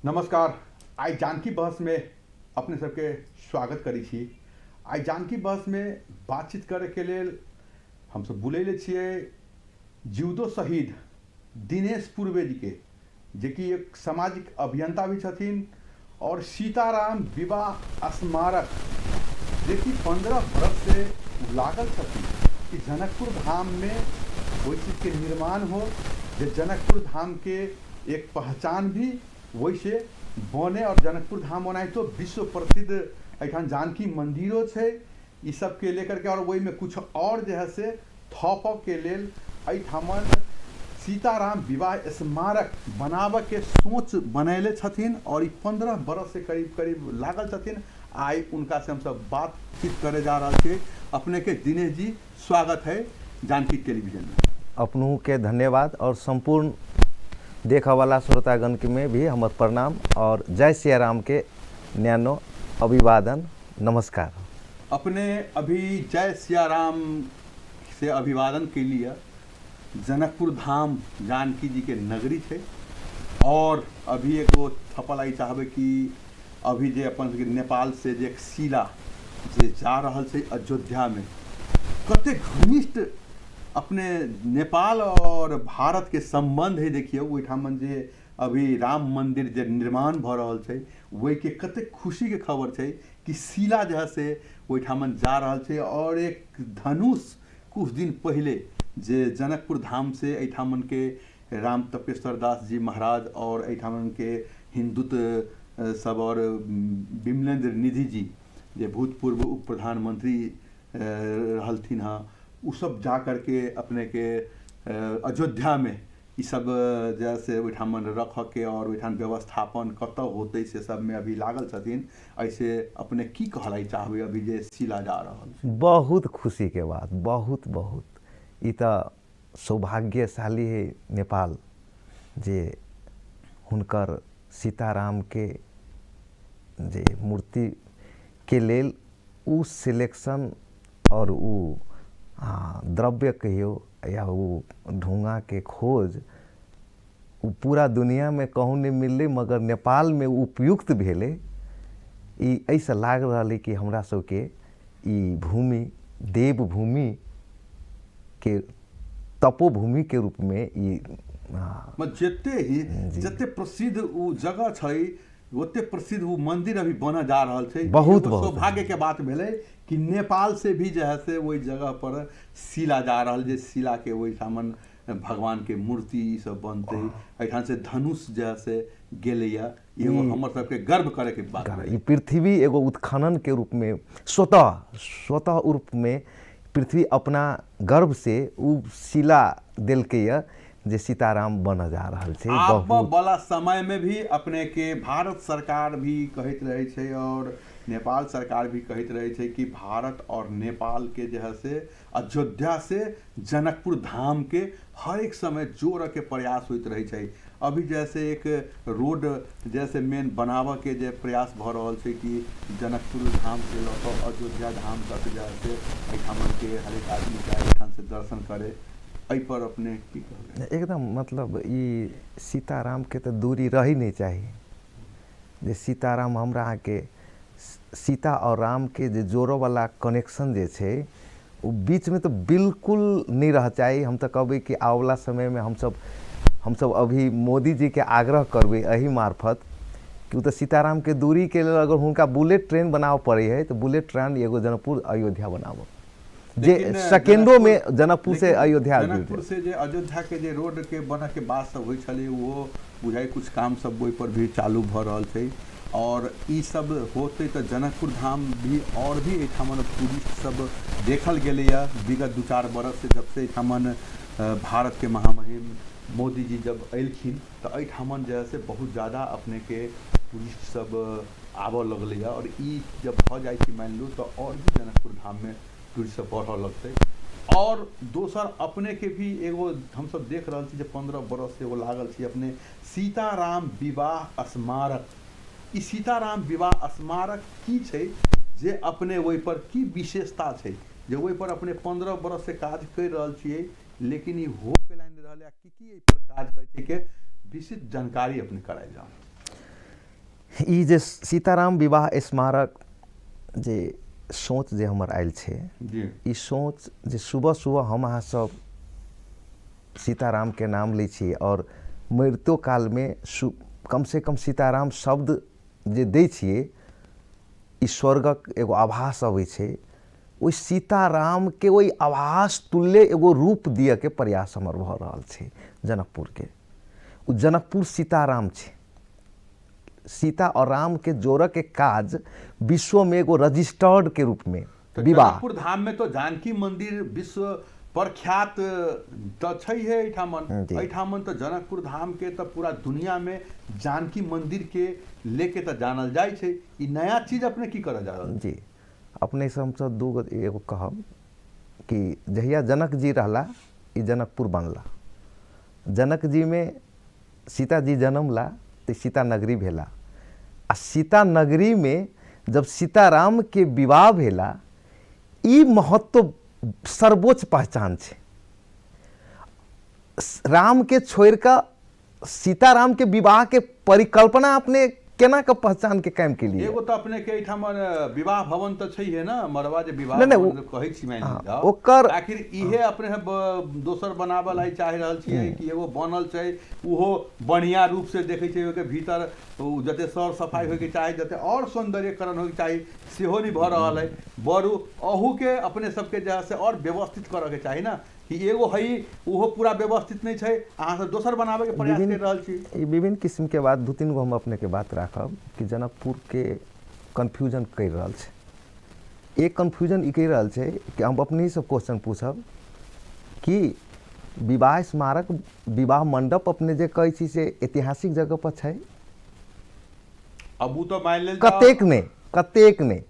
नमस्कार। आई जानकी बहस में अपने सबके स्वागत करी छी। आई जानकी बहस में बातचीत करे के लेल हम सब बुलेले छिए जीवदो शहीद दिनेश पूर्वे जी के, जे कि एक सामाजिक अभियंता भी छथिन और सीताराम विवाह स्मारक जे कि 15 बरस से लागल छथिन कि जनकपुर धाम में वही चीज़ के निर्माण हो, जे जनकपुर धाम के एक पहचान भी वैसे बने और जनकपुर धाम बनाए तो विश्व प्रसिद्ध अठान जानकी मंदिरों है। इस सब के लेकर के और वही में कुछ और जो है से थप के लेल अठामन सीताराम विवाह स्मारक बनावे के सोच बनैले छथिन और 15 बरस से करीब करीब लागल छथिन। आई उनका से हम सब बातचीत करे जा रहा थे। अपने के दिनेश जी स्वागत है जानकी टेलीविजन में। अपनों के धन्यवाद और संपूर्ण देखा वाला श्रोतागण के में भी हमार प्रणाम और जय सिया राम के न्यानो अभिवादन नमस्कार। अपने अभी जय सिया राम से अभिवादन के लिए जनकपुर धाम जानकी जी के नगरी थे और अभी एगो थपल आई चाहबे कि अभी जे अपन नेपाल से जे एक शिला जे जा रहल छै अयोध्या में कते घनिष्ठ अपने नेपाल और भारत के संबंध है। देखिए ओहिठाम जे अभी राम मंदिर जे निर्माण भ रहल छै वही के कते खुशी के खबर छै कि शिला जो है से ओहिठाम जा रहल छै और एक धनुष कुछ दिन पहले जे जनकपुर धाम से एठामन के राम तपेश्वर दास जी महाराज और एठामन के हिंदुत्व सब और विमलेंद्र निधि जी जे भूतपूर्व उप प्रधानमंत्री रहलथिन हाँ उ सब जा करके अपने के अयोध्या में ये सब जैसे ओठामन रख के और ओठान व्यवस्थापन कत होते से सब में अभी लागल छथिन। ऐसे अपने की कहलाई चाहबे अभी जे शिला जा रहल? बहुत खुशी के बात, बहुत बहुत ई त सौभाग्यशाली है नेपाल जे हुनकर सीताराम के जे मूर्ति के लेल उ सिलेक्शन और उ द्रव्य कहियो या वो ढूंगा के खोज उ पूरा दुनिया में कहूँ नहीं मिलले मगर नेपाल में उपयुक्त भेले। ई ऐसा लाग रहा कि हमरा सबके ई भूमि देवभूमि के तपोभूमि के रूप में ई जते प्रसिद्ध उ जगह छै ओते प्रसिद्ध वो मंदिर अभी बना जा रहा है। बहुत सौभाग्य के बात भेले कि नेपाल से भी जो है से वही जगह पर शिला जा रहा है, जे शिला के वही सामन भगवान के मूर्ति सब बनते एठान से धनुष जो है से गेले एगो हमर सबके गर्व करे के बात है। पृथ्वी एगो उत्खनन के रूप में स्वतः रूप में पृथ्वी अपना गर्भ से उ शिला दिल के जे सीताराम बन जा रहा है। अब वाला समय में भी अपने के भारत सरकार भी कहत रहे छे और नेपाल सरकार भी कहत रहे छे कि भारत और नेपाल के जो है से अयोध्या से जनकपुर धाम के हर एक समय जोड़ के प्रयास होते रहे छे। अभी जैसे एक रोड जैसे मेन बनावे के जे प्रयास भ रहल छे कि जनकपुर धाम से लौट अयोध्या धाम तक जैसे एठामन के हर एक आदमी जाए एठाम से दर्शन करे पर अपने की कहबे? एकदम मतलब ये सीताराम के तो दूरी रही नहीं चाहिए। जे सीताराम हमरा के सीता और राम के जे जोड़ो वाला कनेक्शन जे छे वो बीच में तो बिल्कुल नहीं रह चाहिए। हम तो कहबे कि आवला समय में हम सब अभी मोदी जी के आग्रह करबे यही मार्फत कि तो सीताराम के दूरी के लिए अगर उनका बुलेट ट्रेन बनाव पड़े है तो बुलेट ट्रेन एगो जनकपुर अयोध्या बनावो जे सेकेंडो में जनकपुर से अयोध्या से जे अयोध्या के जे रोड के बना के बात सब होई छले वो बुझाई कुछ काम सब ओइ पर भी चालू भ रहल छै और ई सब होते तो जनकपुर धाम भी और भी एठामन टूरिस्ट सब देखल गेले या विगत 2-4 बरस से जब से एठामन भारत के महामहिम मोदी जी जब अयलखिन तो एठामन जे से बहुत ज़्यादा अपने के टूरिस्ट सब आबऽ लगले और ई जब भ जाए कि मान लू तो और भी जनकपुर धाम में टूरिस्ट सब बढ़ लगते। और दोसर अपने के भी एगो हम सब देख रहा छी 15 बरस से एगो लागल छी अपने सीताराम विवाह स्मारक। ई सीताराम विवाह स्मारक की छै जे अपने वही पर की विशेषता छै जे वही पर अपने 15 बरस से काज कर रहल छियै लेकिन ई हो के लाइन रहल की एहि पर काज करे छै के विशेष जानकारी अपने कराई जाओ? ई जे सीताराम विवाह स्मारक जे सोच जे हमर आयल छै, जी ई सोच जे सुबह सुबह हम अहाँ सब सीताराम के नाम लै छी और मृत्यु काल में कम से कम सीताराम शब्द जे दै छियै, ई स्वर्गक एगो आभास अबै छै। ओहि सीताराम के ओहि आभास तुल्य एगो रूप दिए के प्रयास हमर भ रहल छै जनकपुर के। उ जनकपुर सीताराम छै। सीता और राम के जोड़ के काज विश्व में एगो रजिस्टर्ड के रूप में तो विवाह। जनकपुर धाम में तो जानकी मंदिर विश्व प्रख्यात तो छै है एठामन तो जनकपुर धाम के तो पूरा दुनिया में जानकी मंदिर के लेके तो जानल जाय छै। ई नया चीज अपने की करल जा रहल जी अपने से हम सब दू एगो कहब कि जहिया जनक जी रहला ई जनकपुर बनला। जनक जी में सीता जी जन्मला तो सीता नगरी भेला। आ सीता नगरी में जब सीताराम के विवाह भेला, ई महत्व सर्वोच्च पहचान छै। राम के छोड़ कर सीताराम के विवाह के परिकल्पना अपने केना के पहचान के काम के लिए एगो तो अपने के एठामन विवाह भवन तो छै है ना, मरवा जे विवाह नहीं, भवन कहै छी मान लीजिए ओकर आखिर इहे अपने दोसर बनावल है चाह रहल छियै कि एगो बनल छै उहो बढ़िया रूप से देखै छै। ओके भीतर जते सर सफाई होके चाही, जते और सौंदर्यकरण होके चाही सेहो नहीं भ रहल है। बरू अहू के अपने सबके जहाँ से और व्यवस्थित करे के चाही ना कि एगो है उहो पूरा व्यवस्थित नहीं छै, अहाँ सब दोसर बनावे के प्रयास कर रहल छी। ई विभिन्न किस्म के बात दू तीन गो हम अपने के बात राखब कि जनकपुर के कन्फ्यूजन कर रहल छै। एक कन्फ्यूजन ई कर रहल छै कि हम अपने ही सब क्वेश्चन पूछब कि विवाह स्मारक विवाह मंडप अपने जे कहै छी से ऐतिहासिक जगह पर छै। अब उ तो मान लेल कतेक ने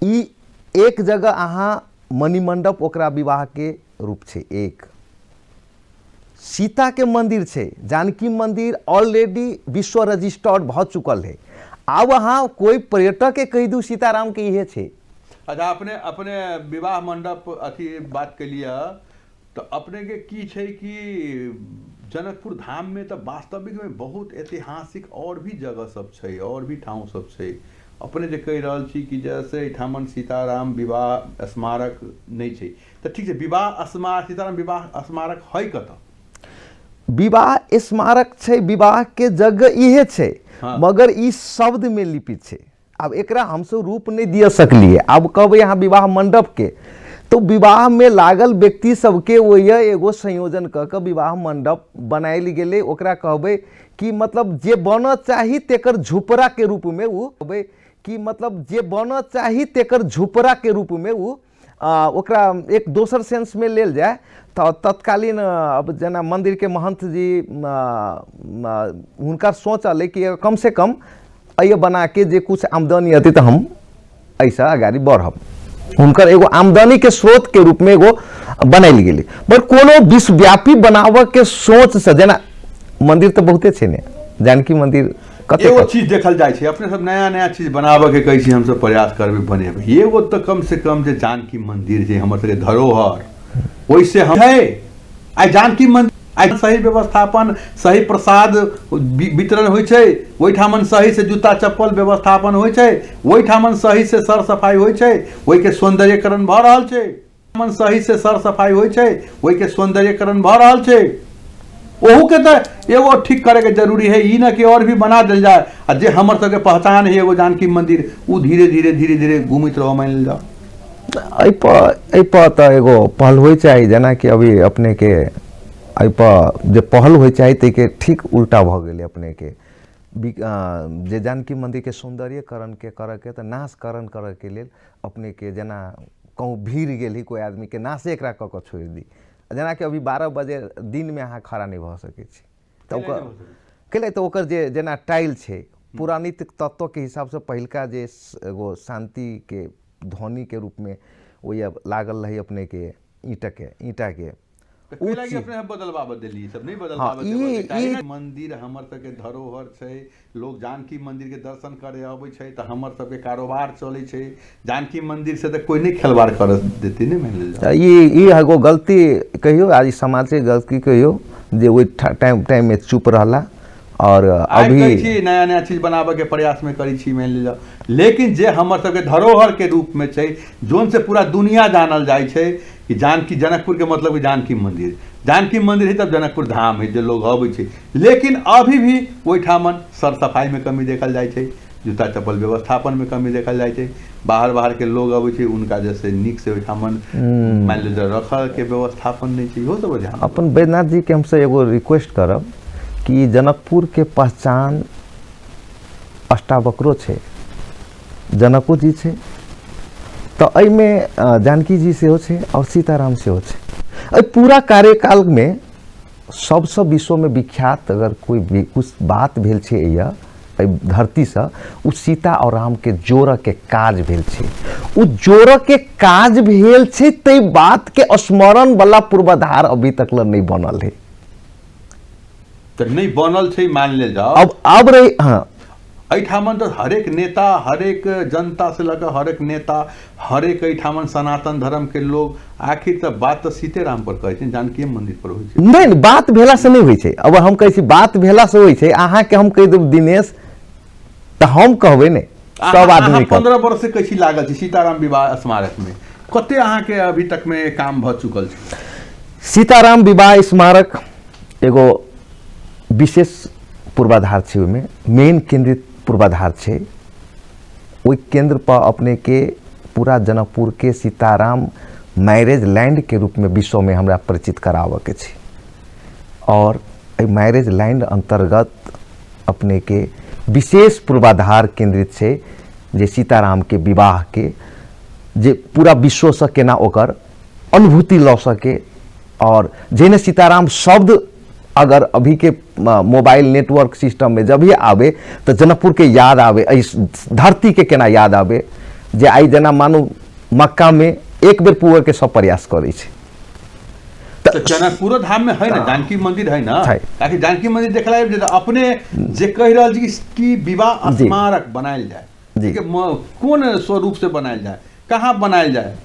ई एक जगह अहाँ मणिमंडप ओकरा विवाह के रूप छै। एक सीता के मंदिर छै, जानकी मंदिर ऑलरेडी विश्व रजिस्टर्ड भ चुकल है। अब अहाँ कोई पर्यटक के कह दू सीताराम के इहे छै। अच्छा अपने विवाह मंडप अथी बात के लिए तो अपने के की छै कि जनकपुर धाम में तो वास्तविक में बहुत ऐतिहासिक और भी जगह सब छै और भी ठाव सब छै। अपने जे कह रहल छी कि जैसे एठामन सीताराम विवाह स्मारक नहीं छै तो ठीक है, विवाह स्मारक सीताराम विवाह स्मारक है कत विवाह स्मारक छै, विवाह के जगह इहे छै। हाँ। मगर ई शब्द में लिपित छै। अब एकरा हमसे रूप नहीं दिया सकलिए। अब कहबै यहाँ विवाह मंडप के तो विवाह में लागल व्यक्ति सबके वही एगो संयोजन क के विवाह मंडप बनायल गेले। ओकरा कहबै कि मतलब जे बन चाही तेकर झुपड़ा के रूप में उ कहबै कि मतलब जे बन चाही तेकर झुपड़ा के रूप में उ ओकरा एक दोसर सेंस में लेल जाए तो तत्कालीन अब जना मंदिर के महंत जी हुनका सोच अल कि कम से कम ये बना के जे कुछ आमदनी अती तो हम ऐसा आगाड़ी बढ़ब। हुनकर एगो आमदनी के स्रोत के रूप में एगो बनायल गेले। पर कोनो विश्वव्यापी बनाव के सोच से जना मंदिर तो बहुते छे ने, जानकी मंदिर एगो चीज देखल जाय छै। अपने सब नया नया चीज बनावे के कहै छी, हम सब प्रयास करबे बनेबे। एगो तो कम से कम जे जानकी मंदिर जे हमर सबके धरोहर वैसे हम है आई जानकी मंदिर आई सही व्यवस्थापन सही प्रसाद वितरण होइ छै, ओहिठामन सही से जूता चप्पल व्यवस्थापन होइ छै, ओहिठामन सही से सर सफाई होइ छै, ओहि के सौंदर्यकरण भ रहल छै। मन सही से सर सफाई होइ छै, ओहि के सौंदर्यकरण भ रहल छै। ओहू के तो एगो ठीक करे के जरूरी है, ई ना कि और भी बना दिल जाए। आ जे हमर सबके पहचान है एगो जानकी मंदिर उ धीरे धीरे घूमित रहो मान लेल जाओ। तो एगो पहल हो चाहिए, जना कि अभी अपने के जे पहल हो चाहिए ते के ठीक उल्टा भ गेले। अपने के जे जानकी मंदिर के सौंदर्यकरण के करे के तो नाशकरण करे के लेल अपने के जना कहूँ भीड़ गेल कोई आदमी के नाशे एकरा क के छोड़ दी। जना कि अभी 12 बजे दिन में अहाँ खड़ा नहीं भ सके छी तो कैले तो ओकर जे जना टाइल छे पुराणिक तत्व के हिसाब से पहिलका जे एगो शांति के ध्वनि के रूप में वो लागल रही अपने के ईटा के अपने बदलवा देली सब नहीं बदलवा। मंदिर हमर सबके धरोहर छै, लोग जानकी मंदिर के दर्शन करे आबै छै तो हमर सबके कारोबार चले छै। जानकी मंदिर से तो कोई नहीं खिलवाड़ कर देती नहीं मान लेल। ये एगो गलती कहियो आज समाज के गलती कहियो जे ओइ टाइम में चुप रहला और आइ अभी करै छी नया नया चीज बनाबे के प्रयास में करै छी मान लीजिए, लेकिन जे हमर सबके धरोहर के रूप में छै, जोन से पूरा दुनिया जानल जाइ छै कि जानकी, जनकपुर के मतलब कि जानकी मंदिर, जानकी मंदिर है तब जनकपुर धाम है, जो लोग अबै छै। लेकिन अभी भी ओहिठामन सर सफाई में कमी देखल जाइ छै, जूता चप्पल व्यवस्थापन में कमी देखल जाइ छै। बाहर के लोग अबै छै, उनका जैसे नीक से ओहिठामन मान लीजिए रखल के व्यवस्थापन नहीं छै, इहो सब ध्यान। अपन बैद्यनाथ जी के हमसे एगो रिक्वेस्ट करब कि जनकपुर के पहचान अष्टावक्रो छै, जनको जी छै, तो एहिमे जानकी जी सेहो छै और सीताराम सेहो छै। एहि पूरा कार्यकाल में सबसे विश्व में विख्यात अगर कोई कुछ बात भेल छै एहि धरती से, उ सीता और राम के जोड़ के काज भेल छै। उ जोड़ के काज भेल छै, तै बात के स्मरण वाला पूर्वाधार अभी तक नहीं बनल है। तो नहीं बनल छै मान ले जाओ, अब रही। हाँ, एहिठामन तो हरेक नेता, हरेक जनता से लगा हरेक नेता, हरेक एहिठामन सनातन धर्म के लोग आखिर तक बात तो सीतेराम पर कहै छै, जानकी मंदिर पर होइ छै। नहीं, बात भेला से नहीं होइ छै। अब हम कहै छी बात भेला से होइ छै, अहाँ के हम कहि देब दिनेश, तो हम कहबै नहीं, सब आदमी 15 वर्ष से कैसी लागल छै सीताराम विवाह स्मारक में, कते अहाँ के अभी तक में काम भ चुकल छै? सीताराम विवाह स्मारक एगो विशेष पूर्वाधार छै, ओहिमे मेन केंद्रित पूर्वाधार छै। ओहि केंद्र पर अपने के पूरा जनकपुर के सीताराम मैरिज लैंड के रूप में विश्व में हमरा परिचित करावे के छै। और मैरिज लैंड अंतर्गत अपने के विशेष पूर्वाधार केंद्रित छै, जे सीताराम के विवाह के जे पूरा विश्व से केना ओकर अनुभूति ल सके। और जेने सीताराम शब्द अगर अभी के मोबाइल नेटवर्क सिस्टम में जब भी आवे तो जनकपुर के याद आवे, धरती के केना याद आवे, जे आई जना मानो मक्का में एक बेर पूरे के सब प्रयास करे छै। तो जनकपुर धाम में है ना जानकी मंदिर है ना, ताकि जानकी मंदिर देखला अपने जे कह रहल छी कि विवाह स्मारक बनायल जाए, ठीक है, कौन स्वरूप से बनायल जाए, कहाँ बनायल जाए?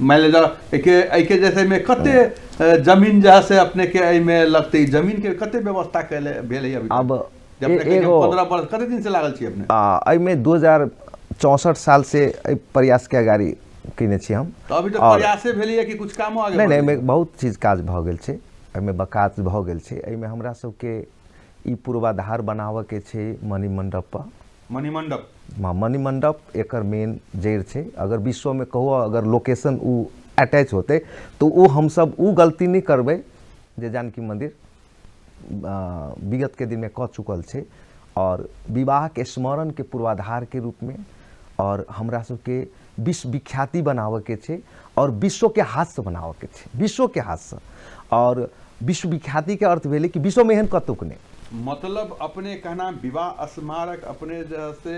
मान लीजिए एके जैसे में कते जमीन जहाँ से अपने के में लगते, जमीन के कते व्यवस्था कैले भेल है अभी? अब जब 15 वर्ष कते दिन से लागल छी अपने? एहि में 2064 साल से प्रयास के गाड़ी किने छी हम। तो अभी तो प्रयासे भेलिए कि कुछ कामो आगे? नहीं, एहिमे बहुत चीज काज भ गेल छै, एहिमे बकाज भ गेल छै। एहिमे हमरा सबके ई पूर्वाधार बनावे के छै मणिमंडप पर। मणिमंडप एकर मेन जड़ छै। अगर विश्व में कहो अगर लोकेशन उ अटैच होते तो वो हम सब उ गलती नहीं करबे जे जानकी मंदिर विगत के दिन में कह चुकल छै। और विवाह के स्मरण के पूर्वाधार के रूप में और हमरा सबके विश्व विख्याति बनावे के छै, और विश्व के हाथ से बनावे के छै, विश्व के हाथ से। और विश्व विख्याति के अर्थ भेले कि विश्व में एहन कतुक नहीं, मतलब अपने कहना विवाह स्मारक अपने जैसे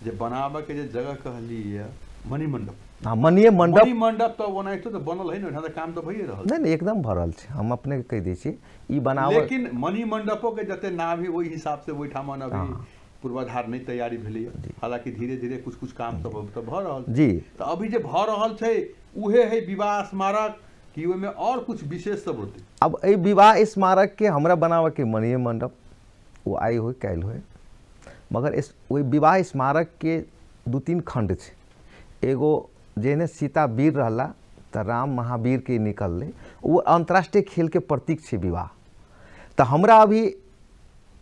जे बनावे के जे जगह कहली है मणिमंडप। हाँ, मणिमंडप तो ओनाहितो तो बनल है ना, काम तो भइए रहल। नहीं, एकदम भरल छै, हम अपने कह दै छी ई बनावे। लेकिन मणिमंडपो के जते ना भी वही हिसाब से ओहिठामन अभी पूर्वाधार नहीं तैयारी भेलै, हालांकि धीरे धीरे कुछ कुछ काम सब तो भ रहल जी। तो अभी जे भ रहल छै उहे है विवाह स्मारक कि ओहि में और कुछ विशेष सब होते? अब ए विवाह स्मारक के हमरा बनावे के मणिमंडप वो आई हो कैल हो, मगर इस वही विवाह स्मारक के 2-3 खंड छै। एगो जेने सीता वीर रहला तो राम महावीर के निकलले, वो अंतर्राष्ट्रीय खेल के प्रतीक छै विवाह। तो हमरा अभी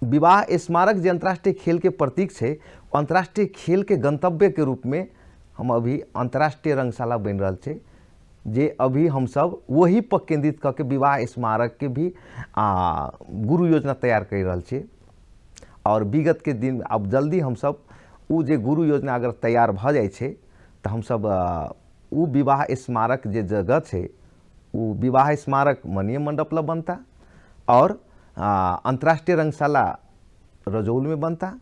विवाह स्मारक जे अंतर्राष्ट्रीय खेल के प्रतीक छै, अंतर्राष्ट्रीय खेल के गंतव्य के रूप में हम अभी अंतर्राष्ट्रीय रंगशाला बन रहा छै, जे अभी हम सब वही पर केंद्रित करके विवाह स्मारक के भी गुरु योजना तैयार कर रहा छै। और विगत के दिन अब जल्दी हम सब उ जे गुरु योजना अगर तैयार भ जाए छै तो हम सब उ विवाह स्मारक जे जगह छै उ विवाह स्मारक मणिमंडप ला बनता, और अंतर्राष्ट्रीय रंगशाला रजौल में बनता।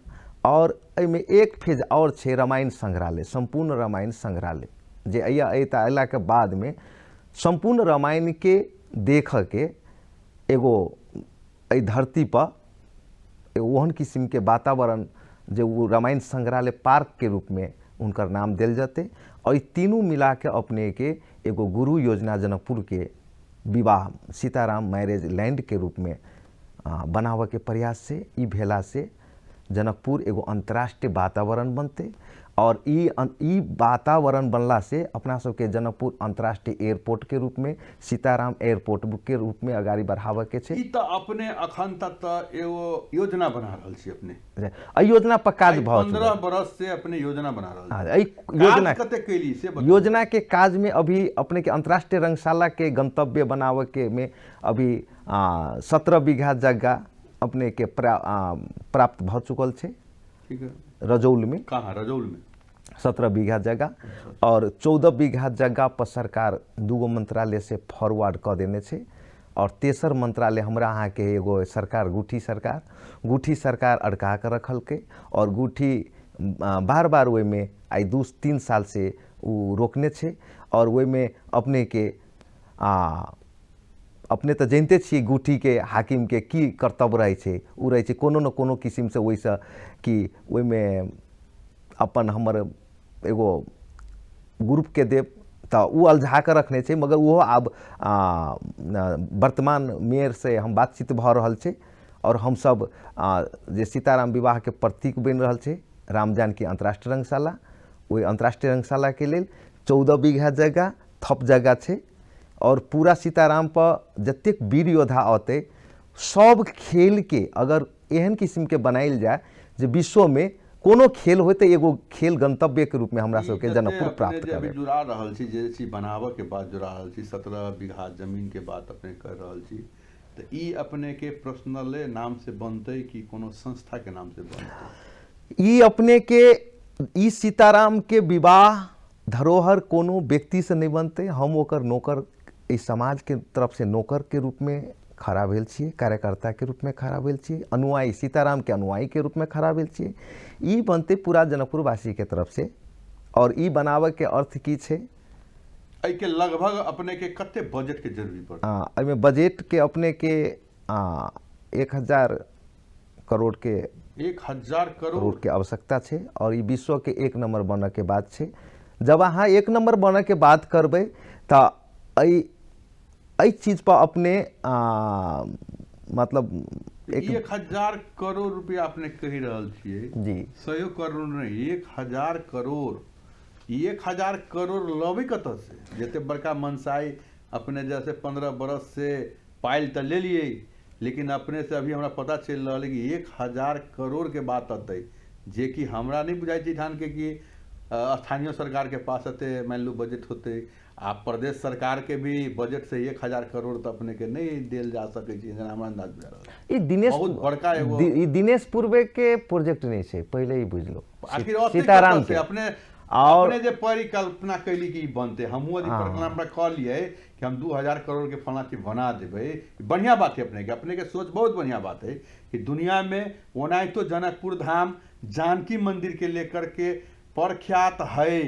और एमे एक फेज और छे रामायण संग्रहालय, संपूर्ण रामायण संग्रहालय, जे अयला के बाद में संपूर्ण रामायण के देख के एगो एहि धरती पर ओहन किस्म के वातावरण जो वो रामायण संग्रहालय पार्क के रूप में उनकर नाम दिल जाते। और तीनों मिला के अपने के एगो गुरु योजना जनकपुर के विवाह सीताराम मैरिज लैंड के रूप में बनावे के प्रयास से ई भेला से जनकपुर एगो अंतर्राष्ट्रीय वातावरण बनते और ई वातावरण बनला से अपना सबके जनकपुर अंतर्राष्ट्रीय एयरपोर्ट के रूप में सीताराम एयरपोर्ट के रूप में अगाड़ी बढ़ावे के छे। ई त अपने अखन तक त एगो योजना बना रहल छी अपने, एहि योजना पर काज भ 15 बरस से अपने योजना बना रहल छी। एहि योजना कते कैली से बताउ। योजना के काज में अभी अपने के अंतर्राष्ट्रीय रंगशाला के गंतव्य बनावे के में अभी 17 बीघा जगह अपने के प्राप्त भ चुकल छे। ठीक है, रजौल में। कहाँ रजौल में 17 बीघा जगह और 14 बीघा जगह पर सरकार 2 मंत्रालय से फॉरवर्ड कर देने छे और तेसर मंत्रालय हमरा अहाँ के एगो सरकार गुठी सरकार अड़का के रखल के और गुठी बार बार ओहि में आई 2-3 साल से उ रोकने छे और ओहि में अपने के अपने तो जानते छे गुठी के हाकिम के की कर्तव्य रहे छे, उ रहे छे कोनो न कोनो किस्म से वैसा कि ओहि में अपन हमर एगो ग्रुप के देव तो उ अलझा कर रखने छे, मगर वो अब वर्तमान मेयर से हम बातचीत भ रहल छे और हम सब जे सीताराम विवाह के प्रतीक बन रहल छे राम जानकी अंतर्राष्ट्रीय रंगशाला, वही अंतर्राष्ट्रीय रंगशाला के लिए 14 बीघा जगह थप जगह छे और पूरा सीताराम पर जतेक वीर योद्धा आते सब खेल के अगर एहन किस्म के बनाइल जाए जे विश्व में कोनो खेल हो तो एगो खेल गंतव्य के रूप में हमरा सबके जनकपुर प्राप्त करे। जुड़ा रहल छी जे चीज बनावे के बाद जुड़ा रहल छी 17 बीघा जमीन के बात अपने कर रहल छी, तो ई अपने के पर्सनल नाम से बनते कि कोनो संस्था के नाम से बनते? ई अपने के ई सीताराम के विवाह धरोहर कोनो व्यक्ति से नहीं बनते, हम ओकर नौकर इस समाज के तरफ से नौकर के रूप में खड़ा भेल छिए, कार्यकर्ता के रूप में खड़ा भेल छिए, अनुयायी सीताराम के अनुयायी के रूप में खड़ा भेल छिए। ई बनते पूरा जनकपुर वासी के तरफ से और ई बनावे के अर्थ की छे? एहि के लगभग अपने के कते बजट के जरूरी पड़ता? एमे बजट के अपने के 1000 करोड़ के 1000 करोड़ के आवश्यकता छे और ई विश्व के 1 नंबर बने के बात छे। जब अहाँ 1 नंबर बने के बात करबे तो एहि चीज पर अपने मतलब 1000 करोड़ रुपया अपने कही रहल छिए जी, 100 करोड़ नहीं 1000 करोड़। 1000 करोड़ लबे कत से? जते बड़का मनसाई अपने जैसे 15 बरस से पाइल तो ले लिए, लेकिन अपने से अभी हमरा पता चल रहा है कि 1000 करोड़ के बात अतै, जे कि हमरा नहीं बुझाई थी ध्यान के कि स्थानीय सरकार के पास अते मान लो बजट होते, आप प्रदेश सरकार के भी बजट से 1000 करोड़ तो अपने के नहीं देल जा सके छी, हमरा अंदाज बुझा रहल। ई दिनेश बहुत बड़का एगो ई दिनेश पूर्वे के प्रोजेक्ट नहीं छे, पहले ही बुझ लो। आखिर सीताराम से अपने और अपने जे परिकल्पना कैली कि बनते, हमहू यदि परिकल्पना कह लिए कि हम 2000 करोड़ के फला चीज बना देवे, बढ़िया बात है। अपने के सोच बहुत बढ़िया बात है कि दुनिया में ओनाही तो जनकपुर धाम जानकी मंदिर के लेकर के प्रख्यात है,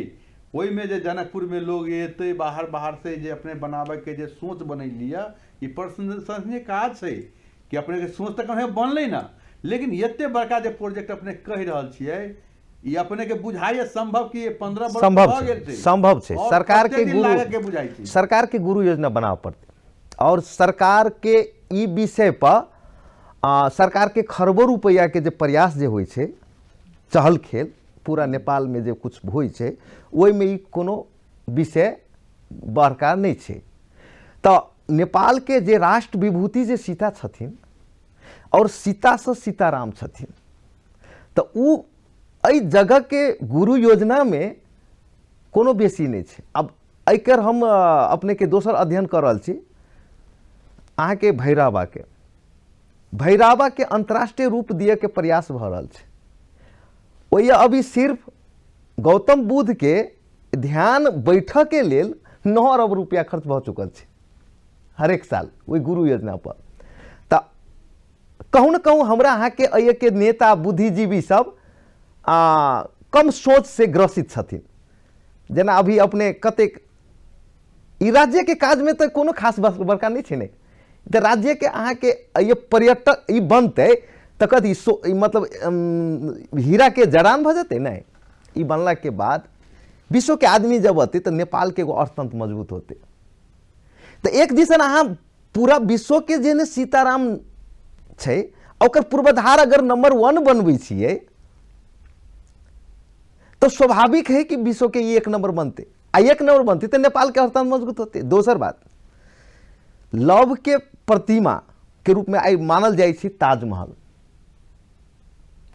वही में जे जनकपुर में लोग एते बाहर से जे अपने बनावे के जे सोच बनैलिया, ई प्रशंसनीय काज है कि अपने के सोच तक बनले ना, लेकिन एते बड़का जे प्रोजेक्ट अपने कह रहल छिए ई अपने के बुझाइए संभव कि 15 वर्ष संभव छे। सरकार के गुरु योजना बनावे पड़ते और सरकार के ई विषय पर सरकार के खरबों रुपया के जे प्रयास जे होई छे, चहल खेल पूरा नेपाल में जे कुछ होई छे ओहि में ई कोनो विषय बड़का नहीं छे। तो नेपाल के जे राष्ट्र विभूति जे सीता छथिन और सीता से सीताराम छथिन, तो उ एहि जगह के गुरु योजना में कोनो बेसी नहीं छे। अब एकर हम अपने के दोसर अध्ययन कर रहल छी, अहाँ के भैरवा के अंतर्राष्ट्रीय रूप दिए के प्रयास भ रहल छे। वही अभी सिर्फ गौतम बुद्ध के ध्यान बैठक के लेल 9 अरब रुपया खर्च भ चुकल छे हर एक साल वही गुरु योजना पर। तो कहूँ न कहूँ हमरा अहाँ के अय के नेता बुद्धिजीवी सब कम सोच से ग्रसित छथिन। जेना अभी अपने कतेक ई राज्य के काज में तो कोनो खास बड़का नहीं छे ने, तो राज्य के अहाँ के ये पर्यटक ई बनते तो कथी मतलब हीरा के जड़ान भ जते नहीं। ई बनला के बाद विश्व के आदमी जब आते तो नेपाल के एगो अर्थतंत्र मजबूत होते। तो एक दिसन अहाँ पूरा विश्व के जेने सीताराम छै ओकर पूर्वाधार अगर नंबर 1 बनबै छियै तो स्वाभाविक है कि विश्व के ये 1 नंबर बनते आ 1 नंबर बनते तो नेपाल के अर्थतंत्र मजबूत होते। दोसर बात, लव के प्रतिमा के रूप में आई मानल जाइ छै ताजमहल।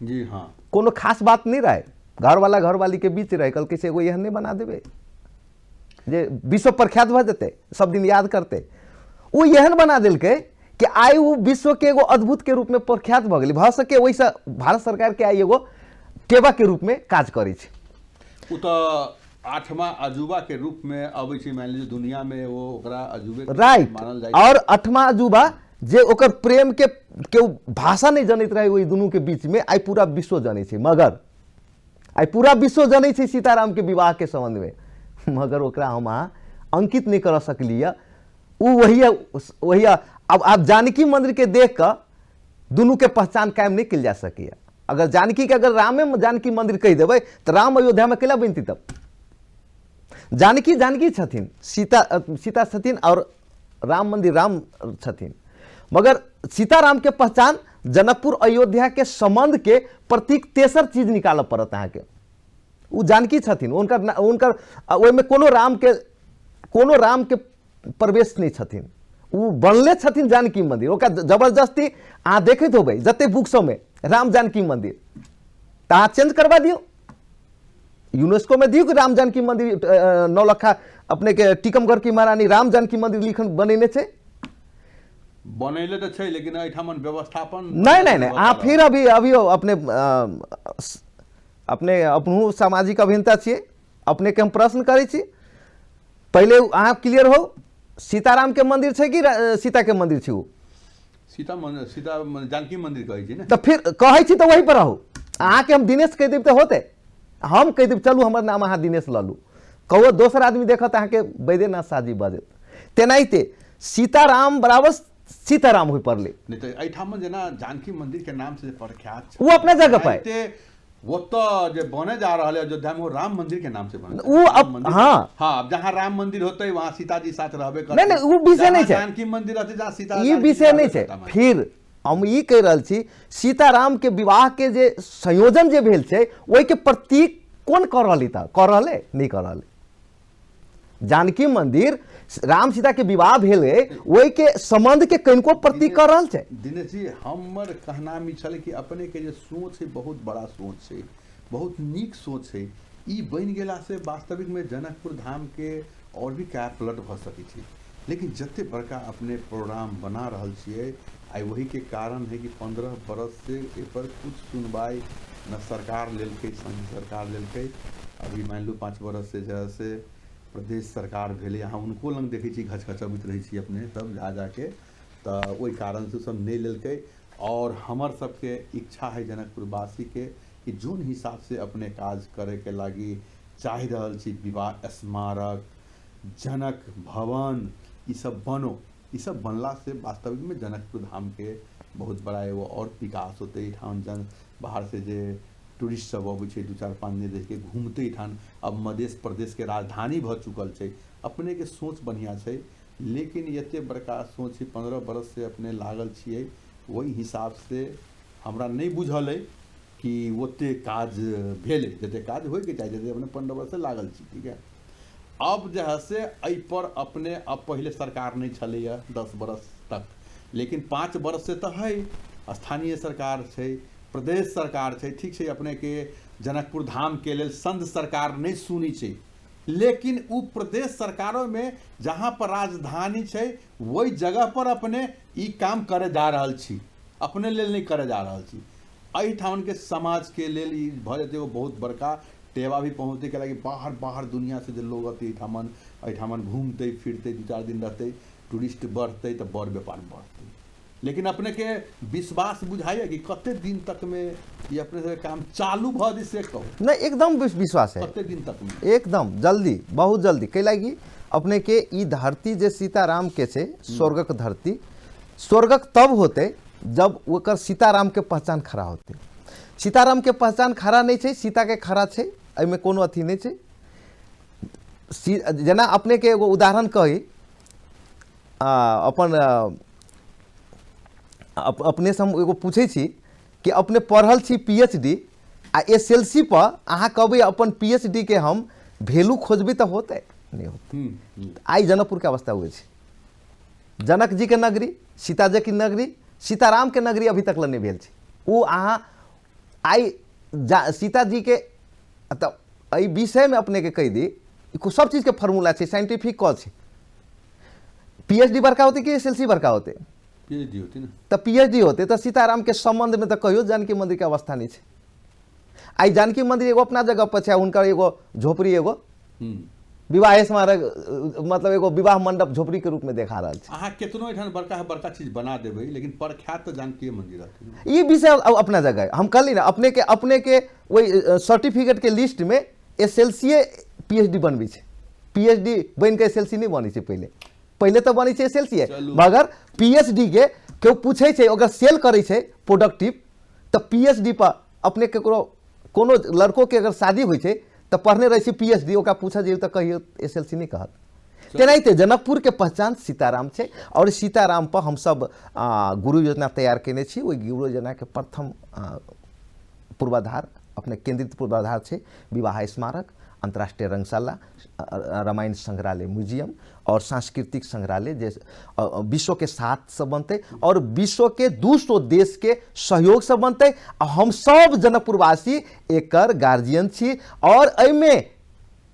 जी हाँ, कोनो खास बात नहीं रहे, घर वाला घर वाली के बीच रहे, कल किसी एगो एहन नहीं बना देवे जे विश्व प्रख्यात भ जेते, सब दिन याद करते। वो एहन बना दिलके कि आई वो विश्व के एगो अद्भुत के रूप में प्रख्यात भ गेलै। भ सके वैसा भारत सरकार के आई एगो टेबा के रूप में काज करे छै। उ तो 8वां अजूबा के रूप में अबै छै, मान लीजिए दुनिया में वो ओकरा अजूबे राइट। मानल जाइ और 8वां अजूबा जे ओकर प्रेम के भाषा नहीं जनैत रहे ओहि दुनू के बीच में आई पूरा विश्व जानै छै। मगर आई पूरा विश्व जानै छै सीताराम के विवाह के संबंध में, मगर ओकरा हम अंकित नहीं कर सकलिए। वही अब आप जानकी मंदिर के देख कर दुनू के पहचान कायम नहीं कल जा सके। अगर जानकी के अगर रामे जानकी मंदिर कह देवे तो राम अयोध्या में केला बनती? तब जानकी जानकी छथिन, सीता छथिन और राम मंदिर राम छथिन। मगर सीताराम के पहचान जनकपुर अयोध्या के संबंध के प्रतीक तेसर चीज निकाल पड़त अहाँ के, वो जानकी छथिन। उनकर ओहिमे कोनो राम के प्रवेश नहीं छथिन, वो बनले छथिन जानकी मंदिर। ओकरा जबरदस्ती अहाँ देखैत होबै जते बुक सब में राम जानकी मंदिर, तो अहाँ चेंज करवा दियो, यूनेस्को में दियो कि राम जानकी मंदिर नौलखा अपने के टीकमगढ़ की महारानी राम जानकी मंदिर लिखन बनेने छै। बनैले तो छै, लेकिन एठामन व्यवस्थापन नहीं अहाँ फिर अभी अपने अपनहु सामाजिक अभियंता छियै, अपने के हम प्रश्न करै छी। पहले अहाँ क्लियर हो, सीताराम के मंदिर छै कि सीता के मंदिर छै? वो सीता जानकी मंदिर कहै छै ने, तो फिर कहै छी तो वही पर रहू। अहाँ के हम दिनेश कह देब तो होते, हम कह देब चलू हमर नाम अहाँ दिनेश लऽ लू, कहो दोसर आदमी देखत अहाँ के वैद्यनाथ शाहजी बाजत। तेनाहिते सीताराम बराबर सीताराम हो पड़ले। नहीं तो एठामन जना जानकी मंदिर के नाम से प्रख्यात छै, वो अपने जगह पे वो तो जो बने जा रहा है अयोध्या में, वो राम मंदिर के नाम से बने। वो अब हाँ अब जहाँ राम मंदिर होते वहाँ सीता जी साथ रहबे करते। नहीं वो विषय नहीं है, जानकी मंदिर रहते जहाँ सीता, ये विषय नहीं है। फिर हम ई कह रहल छी सीताराम के विवाह के जे संयोजन जे भेल छै ओहि के प्रतीक कौन कर रहली था? कर रहले नहीं कर रहले। जानकी मंदिर राम सीता के विवाह भेल वही के संबंध के कनिको प्रतीक कर रहल छै। दिनेश जी, हमर कहना में छल कि अपने के जे सोच है बहुत बड़ा सोच है, बहुत नीक सोच है। ई बन गेला से वास्तविक में जनकपुर धाम के और भी क्या पलट भ सकै छै। लेकिन जते बड़का अपने प्रोग्राम बना रहल छियै आई वही के कारण है कि 15 बरस से ए पर कुछ सुनवाई न सरकार लेलकै, संघ सरकार लेलकै। अभी मान लो 5 बरस से जैसे प्रदेश सरकार भेले, यहाँ उनको लंग देखै छी घचघचबैत रहै छी अपने सब जा जाके, तो ओहि कारण से सब नहीं लेलकै। और हमर सबके इच्छा है जनकपुरवासी के कि जोन हिसाब से अपने काज करे के लागी चाहि रहल छी, विवाह स्मारक, जनक भवन, ई सब बनो। ई सब बनला से वास्तविक में जनकपुर धाम के बहुत बड़ा एगो और विकास होते। ठाम जन बाहर से जे टूरिस्ट सब अबै छै 2-4-5 दिन रह के घूमते ठान, अब मध्य प्रदेश के राजधानी भ चुकल छै। अपने के सोच बढ़िया छै, लेकिन एते बड़का सोच 15 बरस से अपने लागल छियै, वही हिसाब से हमरा नहीं बुझल है कि ओते काज भेले जते काज होय के चाहिए, जते अपने 15 बरस से लागल छी। ठीक है, अब जे है से एहि पर अपने अब पहले सरकार नहीं छलैया 10 बरस तक, लेकिन 5 बरस से तो है स्थानीय सरकार छै, प्रदेश सरकार छै। ठीक छै, अपने के जनकपुर धाम के लेल संघ सरकार नहीं सुनी छै, लेकिन उ प्रदेश सरकारों में जहाँ पर राजधानी छै वही जगह पर अपने ई काम करे जा रहल छी, अपने लेल नहीं करे जा रहल छी। एहिठाम के समाज के लेल ई भ जेतै एगो बहुत बड़का टेवा भी पहुँचते के लगी। बाहर दुनिया से जो लोग अति एहिठामन घूमते फिरते 2-4 दिन रहते, टूरिस्ट बढ़ते तो बड़ व्यापार बढ़ते। लेकिन अपने के विश्वास बुझाइए कि कते दिन तक में ये अपने से काम चालू भ से कहो? नहीं, एकदम विश्वास है, कते दिन तक में? एकदम जल्दी, बहुत जल्दी। कै लागी अपने के ई धरती जे सीताराम के छै स्वर्गक धरती, स्वर्गक तब होते जब ओकर सीताराम के पहचान खड़ा होते। सीताराम के पहचान खड़ा नहीं छै, सीता के खड़ा छै, एहिमे कोनो अथी नहीं छै। जेना अपने के एगो उदाहरण कही, अपन अपने से हम एगो पूछे छी कि अपने पढ़ल छी पीएचडी आ एसएलसी पर अहाँ कहबै अपन पीएचडी के हम वैल्यू खोजबै तऽ होतै नहीं होतै। आई जनकपुर के अवस्था हुए छै। जनक जी के नगरी, सीता जी की नगरी, सीताराम के नगरी अभी तक नहीं भेल छै। वो अहाँ आई सीता जी के तब एहि विषय में अपने के कह दी सब चीज के फॉर्मूला है, साइंटिफिक कॉज है। पीएचडी बड़का होते कि एसएलसी बड़का होते? पीएचडी होती ना। तो पीएचडी होते तो सीताराम के संबंध में तो कहियो जानकी मंदिर के अवस्था नहीं है। आई जानकी मंदिर एगो अपना जगह पर है, उनका एगो झोपड़ी एगो विवाह स्मारक मतलब एगो विवाह मंडप झोपड़ी के रूप में देखा रहा है। अहाँ केतनो एठान बड़का चीज बना देबै लेकिन प्रख्यात तो जानकी मंदिर रहते। ये विषय अपना जगह है। हम कहली ना अपने के वही सर्टिफिकेट के लिस्ट में एसएलसी पीएचडी बनबी छै। पीएचडी बन के एसएलसी नहीं बनी छै। पहले तो बनी छै एसएलसी है, मगर पीएचडी के केओ पूछे छै अगर सेल करे छै प्रोडक्टिव तो पीएचडी पर अपने केकरो कोनो लड़को के अगर शादी होइ छै तो पढ़ने रहे पीएचडी, ओकरा पूछा जाइए तो कहियो एसएलसी नहीं कहत। तेनाहिते जनकपुर के पहचान सीताराम है और सीताराम पर हम सब गुरु योजना तैयार केने छी। वही गुरु योजना के प्रथम पूर्वाधार अपने केंद्रित पूर्वाधार है विवाह स्मारक, अंतर्राष्ट्रीय रंगशाला, रामायण संग्रहालय म्यूजियम और सांस्कृतिक संग्रहालय जैसे विश्व के साथ सब बनते और विश्व के 200 देश के सहयोग से बनते। हम सब जनकपुरवासी एकर गार्जियन छी और एमे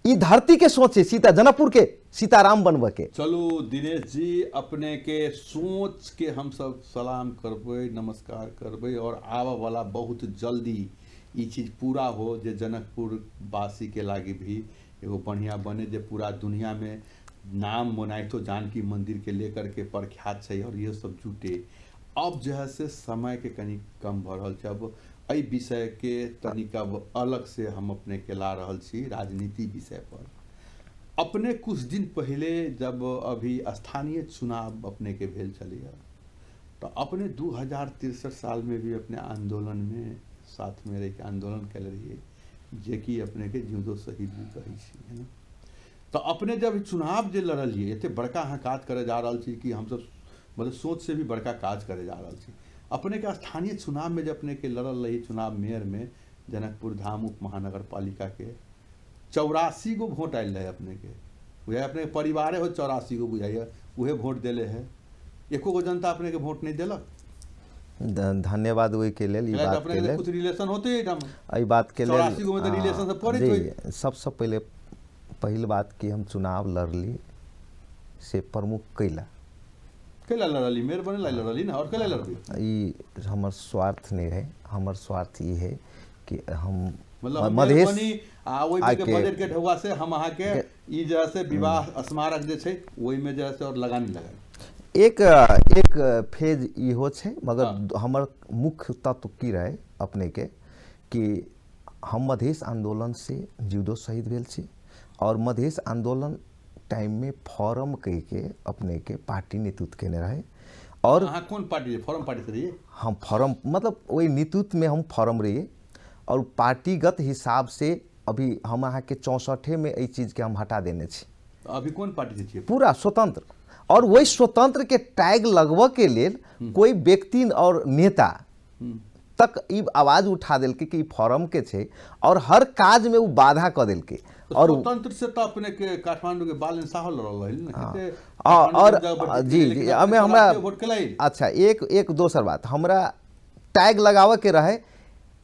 ई धरती के सोचे सीता जनकपुर के सीताराम बनबे के। चलो दिनेश जी, अपने के सोच के हम सब सलाम करबे, नमस्कार करबे और आवे वाला बहुत जल्दी ये चीज पूरा हो जे जनकपुर वासी के लागे भी एगो बढ़िया बने, जे पूरा दुनिया में नाम मोनाइतो जानकी मंदिर के लेकर के प्रख्यात है और ये सब जुटे। अब जो है से समय के कनी कम भ रहल छै। अब एहि विषय के तनिक अब अलग से हम अपने के ला रहल छी राजनीति विषय पर। अपने कुछ दिन पहले जब अभी स्थानीय चुनाव अपने के भेल चलिए तो अपने 2063 साल में भी अपने आंदोलन में साथ में रह के आंदोलन कर रही है, जे कि अपने के जीवदो शहीद भी कही है ना। तो अपने जब चुनाव जे लड़लिए एते बड़का अहाँ काज करे जा रहा छी कि हम सब मतलब सोच से भी बड़का काज करे जा रहा छी। अपने के स्थानीय चुनाव में जब अपने के लड़ल रही चुनाव मेयर में जनकपुर धाम उप महानगर पालिका के 84 गो वोट आयल रहे अपने के, वह अपने परिवारे हो 84 गो बुझाइए वह वोट दिले है। एको गो जनता अपने के वोट नहीं दिलक। धन्यवाद वही के लिए बात के लिए कुछ रिलेशन होते है बात के लिए 84 गो में तो रिलेशन सब पड़े। सबसे पहले बात कि हम चुनाव लड़ली से प्रमुख कैला लड़ली मेयर बने लड़ली ना और कैला लड़बी। ई हमर स्वार्थ नहीं है। हमर स्वार्थ ये है कि हम मतलब मधेश के बजट के ढौआ से हम अहाँ के ई जैसे विवाह स्मारक जे छै ओई में जैसे और लगानी लगा एक फेज इहो छै, मगर हमर मुख्य तत्व की रहे अपने के कि हम मधेश आंदोलन से जीवदो शहीद भेल छी और मधेश आंदोलन टाइम में फॉरम कह के अपने के पार्टी नेतृत्व केने रहे। और कौन पार्टी फॉरम पार्टी से रहिए? हम फॉरम मतलब वही नेतृत्व में हम फॉरम रहिए और पार्टीगत हिसाब से अभी हम अहाँ के 64 में ये चीज के हम हटा देने छी। अभी कौन पार्टी से पूरा स्वतंत्र और वही स्वतंत्र के टैग लगवा के लिए कोई व्यक्ति और नेता तक ई आवाज उठा दिल कि फॉरम के छे और हर काज में वो बाधा कर दिल के। और स्वतंत्र से तो अपने के काठमांडू के बालन साहब लड़ल रही ना और जी हमें हमरा अच्छा एक दोसर बात हमरा टैग लगावे के रहे,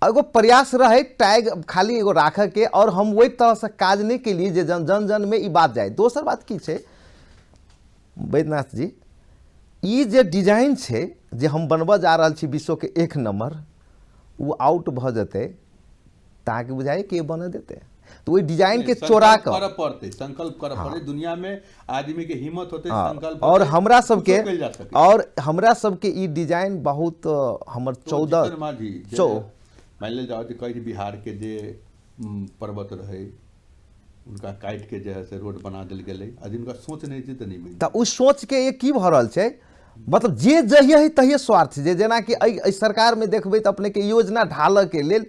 एगो प्रयास रहे टैग खाली एगो राखे के और हम वही तरह से काज नहीं के लिए जन जन में ई बात जाए। दोसर बात की छे वैद्यनाथ जी, ई जे डिजाइन छे जे हम बनबा जा रहा छी विश्व के 1 नंबर वो आउट भ जते ताकि बुझाए के बने देते तो वही डिजाइन के चोरा कर पड़ते संकल्प कर पड़े। दुनिया में आदमी के हिम्मत होते संकल्प और हमरा सबके ई डिजाइन बहुत हमर 14 मान ले जाओ कई बिहार के जे पर्वत रहे उनका काट के जे से रोड बना दिल गेलै आज उनका सोच नहीं थी तो नहीं मिली। तो उस सोच के ये की भ रहल छै मतलब जे जहिए है तहिए स्वार्थ जे जेना कि सरकार में देखबे तो अपने के योजना ढाल के लेल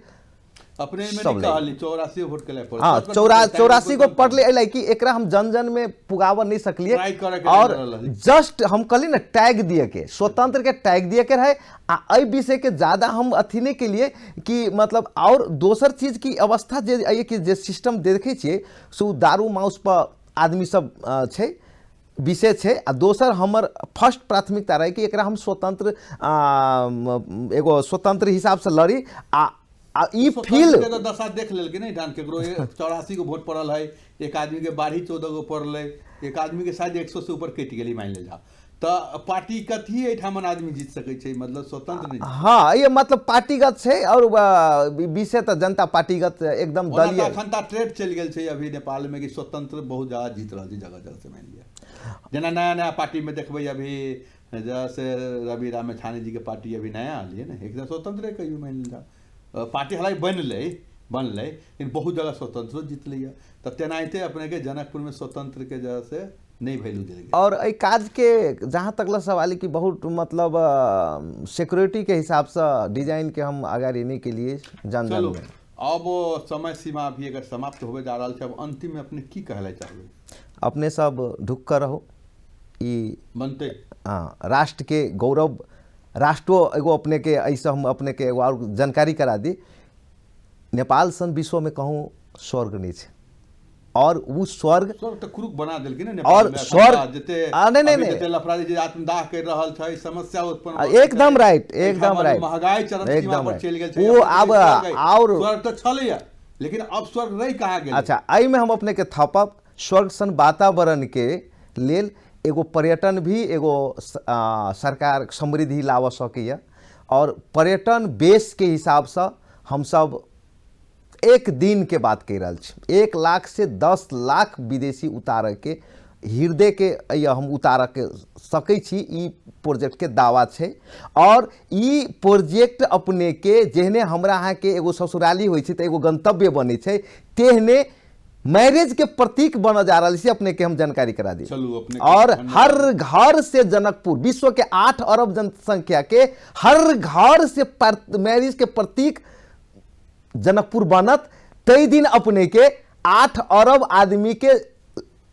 अपने में सब नहीं कहली 84 वोट के लिए पड़ल। हाँ 84 को पढ़ले अलै कि एकरा हम जन जन में पुगाव नहीं सकलिए ट्राई करे के और रहल। जस्ट हम कहली ना टैग दिए के स्वतंत्र के टैग दिए के रहे आ एहि विषय के ज्यादा हम अथी नहीं के लिए कि मतलब और दोसर चीज की अवस्था जे अइ कि जे सिस्टम देखे छिए सो दारू माउस पर आदमी सब छै विषय छै आ दोसर हमर फर्स्ट प्राथमिकता रहे कि एकरा हम स्वतंत्र एगो स्वतंत्र हिसाब से लड़ी आ ई फील तो दशा देख लेल कि नहीं डान केकरो 84 को वोट पड़ल है, एक आदमी के 12-14 को पड़ल है, एक आदमी के शायद 100 से ऊपर कटि गेली मान ले जा तो पार्टी कथी एठामन आदमी जीत सकै छै, मतलब स्वतंत्र नहीं। हाँ ये मतलब पार्टीगत छै और विषय तो जनता पार्टीगत एकदम दलीय अखन ता ट्रेड चल गेल छै अभी नेपाल में कि स्वतंत्र बहुत ज्यादा जीत रहल छै जगह जगह से मान लिया। जेना नया नया पार्टी में देखबै अभी जैसे रवि रामेछानी जी के पार्टी अभी नया आलिए ना एकदम स्वतंत्र कहियो मान लिया पार्टी हालांकि बनलै लेकिन बहुत जगह स्वतंत्र जीत लिया। तो तेनाहिते अपने के जनकपुर में स्वतंत्र के जगह से नहीं वैल्यू दिल गया। और एहि काज के जहाँ तक सवाल कि बहुत मतलब सिक्योरिटी के हिसाब से डिजाइन के हम आगाड़ी नहीं के लिए जन जन में अब समय सीमा भी अगर समाप्त होवे जा रहा है, अब अंतिम में अपने की कहले चाहबे? अपने सब ढुक कर रहो ई बनते हाँ राष्ट्र के गौरव राष्ट्रो एगो अपने के ऐसा हम अपने के एगो और जानकारी करा दी नेपाल सन विश्व में कहूँ स्वर्ग नहीं है और वो स्वर्ग तो कुरुक बना देल ना और स्वर्ग जते लफड़ा जे आत्मदाह कर रहल छै समस्या उत्पन्न एकदम राइट महंगाई चरम सीमा पर चल गेल छै वो अब और स्वर्ग तो छलैया लेकिन अब स्वर्ग रही कहाँ गेल। अच्छा एहि में हम अपने के थपब स्वर्ग सन वातावरण के लेल एगो पर्यटन भी एगो सरकार समृद्धि लाव सकैया और पर्यटन बेस के हिसाब से हम सब एक दिन के बात कह रहा छी 1 लाख से 10 लाख विदेशी उतार के हृदय के हम उतार के सकै छी ई प्रोजेक्ट के दावा छै और ई प्रोजेक्ट अपने के जेहने हमरा अहाँ के एगो ससुराली होइ छै त एगो गंतव्य बनै छै तेहने मैरिज के प्रतीक बन जा रहा है अपने के हम जानकारी करा दी। और हर घर से जनकपुर विश्व के 8 अरब जनसंख्या के हर घर से मैरिज के प्रतीक जनकपुर बनत तई दिन अपने के 8 अरब आदमी के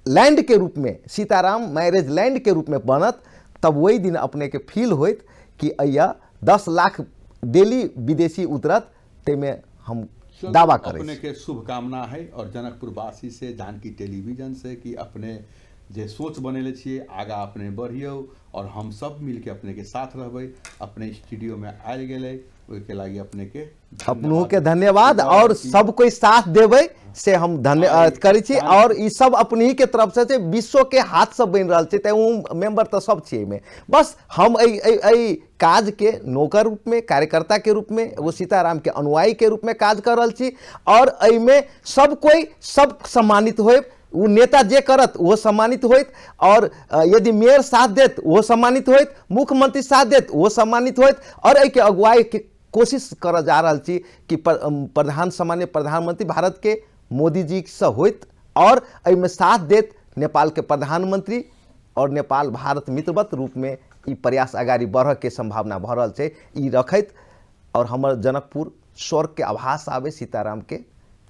लैंड के रूप में सीताराम मैरिज लैंड के रूप में बनत तब वही दिन अपने के फील होत कि अय्या 10 लाख डेली विदेशी उतरत ते में हम दावा करें। अपने के शुभकामना है और जनकपुर वासी से जानकी टेलीविजन से कि अपने जे सोच बनेले छिए आगा अपने बढ़ियो और हम सब मिलके अपने के साथ रहबै। अपने स्टूडियो में आयल गेले ओके लागी अपने के अपनों के धन्यवाद और सब कोई साथ देवे से हम धन्यवाद करै छी और ई सब अपनी के तरफ से विश्व के हाथ से बन रहल छै त उ मेंबर तो सब छिए में बस हम एई काज के नौकर रूप में कार्यकर्ता के रूप में वो सीताराम के अनुयायी के रूप में काज कर रहल छी और एई में सब कोई सब सम्मानित होए वो नेता जे करत वो सम्मानित होइत और यदि मेयर साथ देत वो सम्मानित होइत मुख्यमंत्री साथ देत वो सम्मानित होइत और एहि के अगुवाई के कोशिश कर जा रहा छी कि प्रधान सामान्य प्रधानमंत्री भारत के मोदी जी से होइत और एहि में साथ देत नेपाल के प्रधानमंत्री और नेपाल भारत मित्रवत रूप में ई प्रयास आगाड़ी बढ़ के संभावना भ रहल छै ई रखैत और हमर जनकपुर स्वर्ग के आभास आवे सीताराम के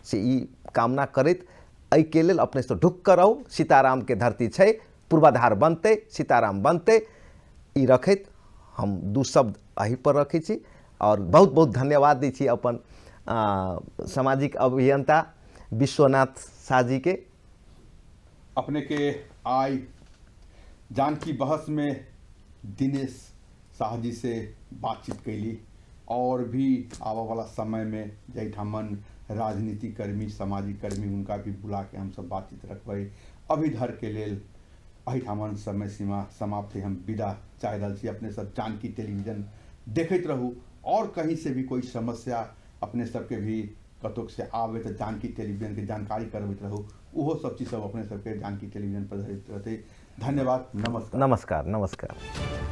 से ई कामना करैत एहि के लेल अपने से ढुक कर रहू सीताराम के धरती छै पूर्वाधार बनते सीताराम बनते ई रखैत हम दू शब्द एहि पर रखै छी और बहुत बहुत धन्यवाद दै छी अपन सामाजिक अभियंता विश्वनाथ शाह जी के। अपने के आई जानकी बहस में दिनेश शाह जी से बातचीत कैली और भी आने वाला समय में जैठामन राजनीति कर्मी सामाजिक कर्मी उनका भी बुला के हम सब बातचीत रखबै। अभी धर के लेल अहिठामन समय सीमा समाप्त हम विदा चाह रहा छी। अपने सब जानकी टेलीविजन देखते रहू और कहीं से भी कोई समस्या अपने सबके भी कतोक से आवे तो जानकी टेलीविजन के जानकारी करबैत रहू उहो सब चीज सब अपने सबके जानकी टेलीविजन पर रहते। धन्यवाद। नमस्कार। नमस्कार। नमस्कार।